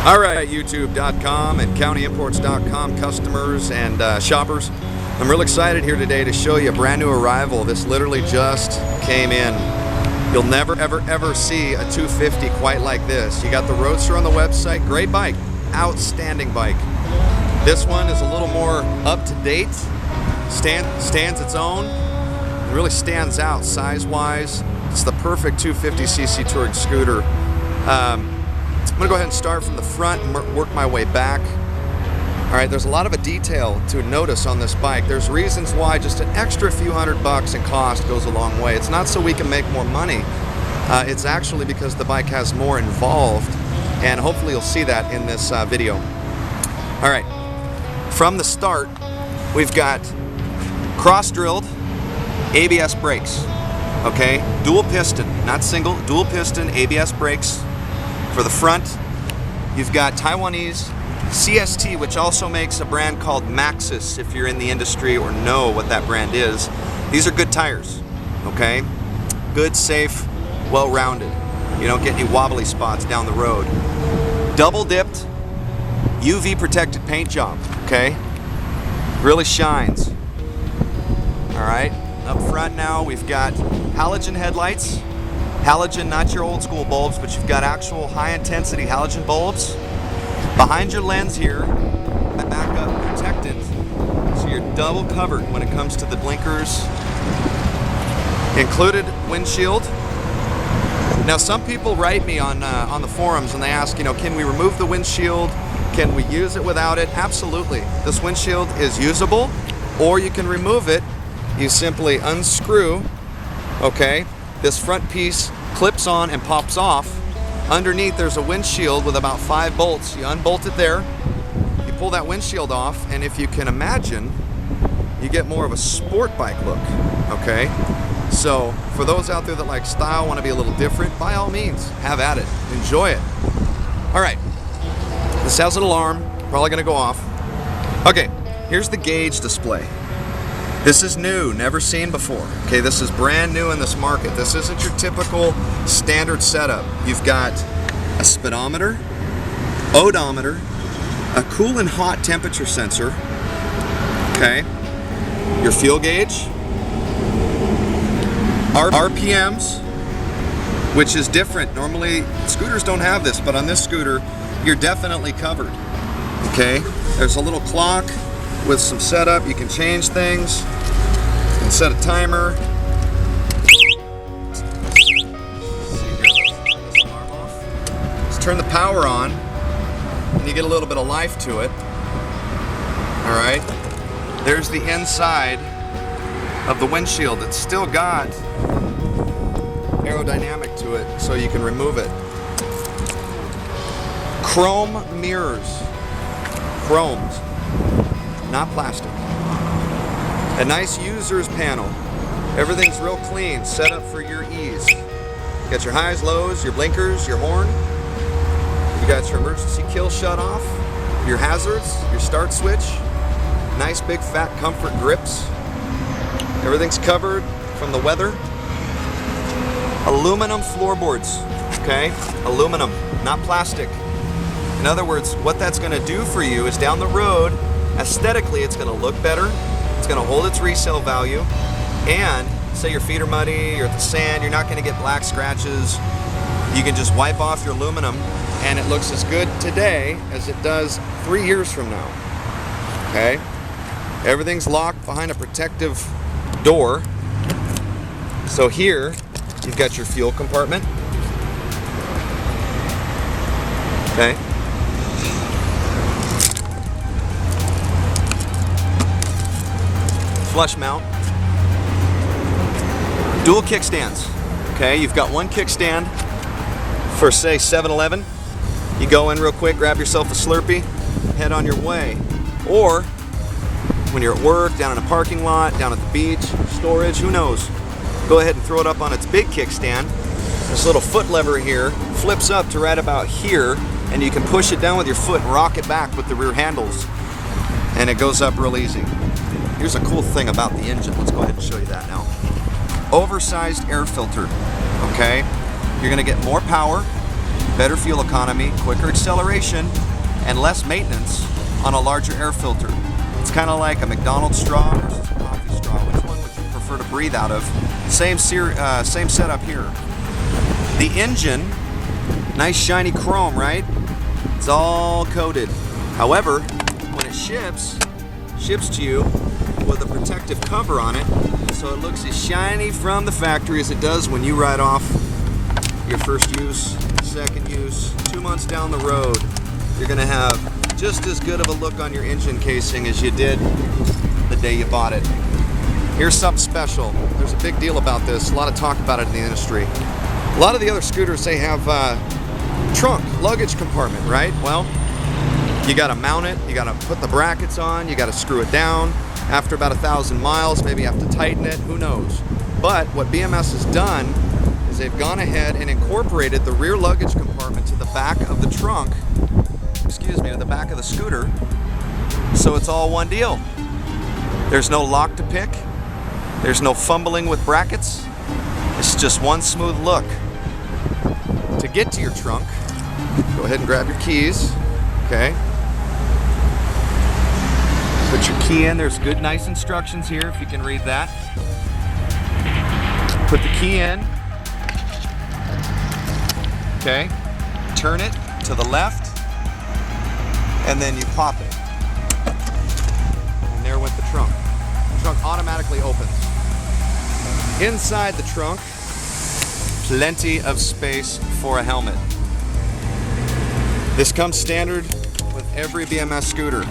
All right, YouTube.com and CountyImports.com customers and shoppers. I'm real excited here today to show you a brand new arrival. This literally just came in. You'll never, ever see a 250 quite like this. You got the Roadster on the website. Great bike. Outstanding bike. This one is a little more up to date. Stands its own. It really stands out size-wise. It's the perfect 250cc touring scooter. I'm gonna go ahead and start from the front and work my way back. All right, there's a lot of a detail to notice on this bike. There's reasons why just an extra few $100 in cost goes a long way. It's not so we can make more money. It's actually because the bike has more involved, and hopefully you'll see that in this video. All right, from the start, we've got cross-drilled ABS brakes, okay? Dual piston, not single, dual piston ABS brakes. For the front, you've got Taiwanese CST, which also makes a brand called Maxxis, if you're in the industry or know what that brand is. These are good tires, okay? Good, safe, well-rounded. You don't get any wobbly spots down the road. Double-dipped, UV-protected paint job, okay? Really shines. All right, up front now, we've got halogen headlights. Halogen, not your old school bulbs, but you've got actual high intensity halogen bulbs. Behind your lens here, back up protectant, so you're double covered when it comes to the blinkers. Included windshield. Now some people write me on the forums and they ask, can we remove the windshield? Can we use it without it? Absolutely. This windshield is usable, or you can remove it. You simply unscrew, okay? This front piece clips on and pops off. Underneath there's a windshield with about 5 bolts. You unbolt it there, you pull that windshield off, and if you can imagine, you get more of a sport bike look, okay? So for those out there that like style, want to be a little different, by all means, have at it, enjoy it. All right, this has an alarm, probably gonna go off. Okay, here's the gauge display. This is new, never seen before. Okay, this is brand new in this market. This isn't your typical standard setup. You've got a speedometer, odometer, a cool and hot temperature sensor, okay, your fuel gauge, RPMs, which is different. Normally, scooters don't have this, but on this scooter, you're definitely covered, okay? There's a little clock with some setup. You can change things. You can set a timer. Let's turn the power on, and you get a little bit of life to it. All right. There's the inside of the windshield. It's still got aerodynamic to it, so you can remove it. Chrome mirrors. Chromed. Not plastic. A nice user's panel. Everything's real clean, set up for your ease. You got your highs, lows, your blinkers, your horn. You got your emergency kill shut off, your hazards, your start switch. Nice big fat comfort grips. Everything's covered from the weather. Aluminum floorboards, okay? Aluminum, not plastic. In other words, what that's gonna do for you is down the road, aesthetically, it's going to look better, it's going to hold its resale value, and say your feet are muddy, you're at the sand, you're not going to get black scratches. You can just wipe off your aluminum, and it looks as good today as it does 3 years from now, okay? Everything's locked behind a protective door. So here, you've got your fuel compartment, okay? Flush mount. Dual kickstands. Okay, you've got one kickstand for say 7-Eleven. You go in real quick, grab yourself a Slurpee, head on your way. Or when you're at work, down in a parking lot, down at the beach, storage, who knows? Go ahead and throw it up on its big kickstand. This little foot lever here flips up to right about here, and you can push it down with your foot and rock it back with the rear handles, and it goes up real easy. Here's a cool thing about the engine. Let's go ahead and show you that now. Oversized air filter, okay? You're gonna get more power, better fuel economy, quicker acceleration, and less maintenance on a larger air filter. It's kind of like a McDonald's straw versus a coffee straw. Which one would you prefer to breathe out of? Same setup here. The engine, nice shiny chrome, right? It's all coated. However, when it ships to you with a protective cover on it, so it looks as shiny from the factory as it does when you ride off your first use, second use. 2 months down the road, you're gonna have just as good of a look on your engine casing as you did the day you bought it. Here's something special. There's a big deal about this, a lot of talk about it in the industry. A lot of the other scooters, they have trunk, luggage compartment, right? Well, you gotta mount it, you gotta put the brackets on, you gotta screw it down. After about 1,000 miles, maybe you have to tighten it, who knows? But what BMS has done is they've gone ahead and incorporated the rear luggage compartment to the back of the trunk, to the back of the scooter, so it's all one deal. There's no lock to pick, there's no fumbling with brackets, it's just one smooth look. To get to your trunk, go ahead and grab your keys, okay? Put your key in. There's good, nice instructions here if you can read that. Put the key in. Okay. Turn it to the left, and then you pop it. And there went the trunk. The trunk automatically opens. Inside the trunk, plenty of space for a helmet. This comes standard with every BMS scooter.